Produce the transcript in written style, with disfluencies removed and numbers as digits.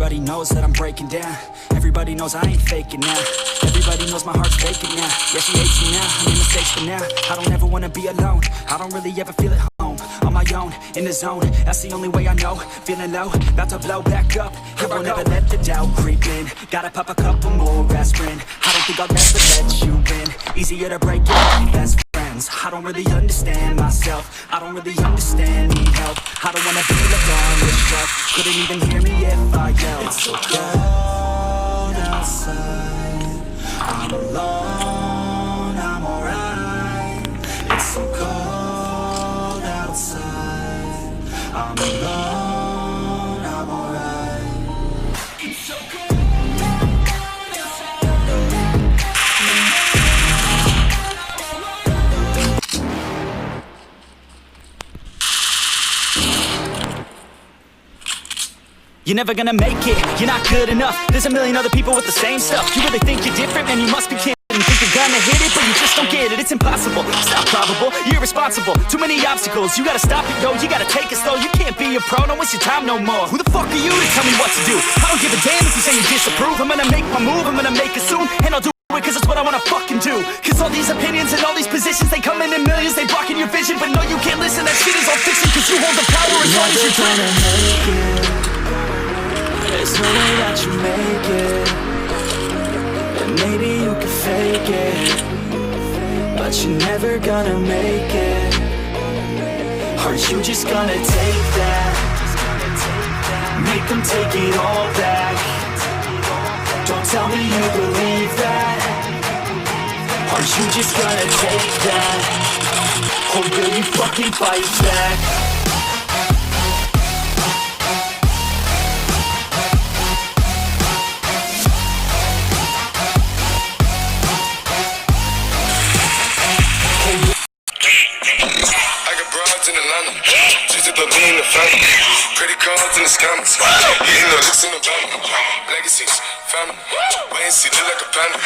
Everybody knows that I'm breaking down. Everybody knows I ain't faking now. Everybody knows my heart's faking now. Yeah, she hates me now, I made mistakes for now. I don't ever wanna be alone. I don't really ever feel at home. On my own, in the zone, that's the only way I know. Feeling low, about to blow back up. I won't ever let the doubt creep in. Gotta pop a couple more aspirin. I don't think I'll ever let you in. Easier to break it than best friends. I don't really understand myself. I don't really understand, need help. I don't wanna be left on the shelf. Couldn't even hear me if I yelled. It's so cold outside. I'm alone, I'm alright. It's so cold outside. I'm alone, I'm alright. It's so cold outside. You're never gonna make it, you're not good enough. There's a million other people with the same stuff. You really think you're different, man, you must be kidding. You think you're gonna hit it, but you just don't get it. It's impossible, it's not probable, you're irresponsible. Too many obstacles, you gotta stop it, yo. You gotta take it slow, you can't be a pro. Don't waste your time no more. Who the fuck are you to tell me what to do? I don't give a damn if you say you disapprove. I'm gonna make my move, I'm gonna make it soon. And I'll do it cause it's what I wanna fucking do. Cause all these opinions and all these positions, they come in millions. They blocking your vision, but no, you can't listen. That shit is all fiction, cause you hold the power as long as you're dreaming. There's no way that you make it. And maybe you can fake it, but you're never gonna make it. Are you just gonna take that? Make them take it all back. Don't tell me you believe that. Are you just gonna take that? Or will you fucking fight back? In the family, credit cards in the scammers. You know this in the van. Legacies, family. Wait and see, look like a panda.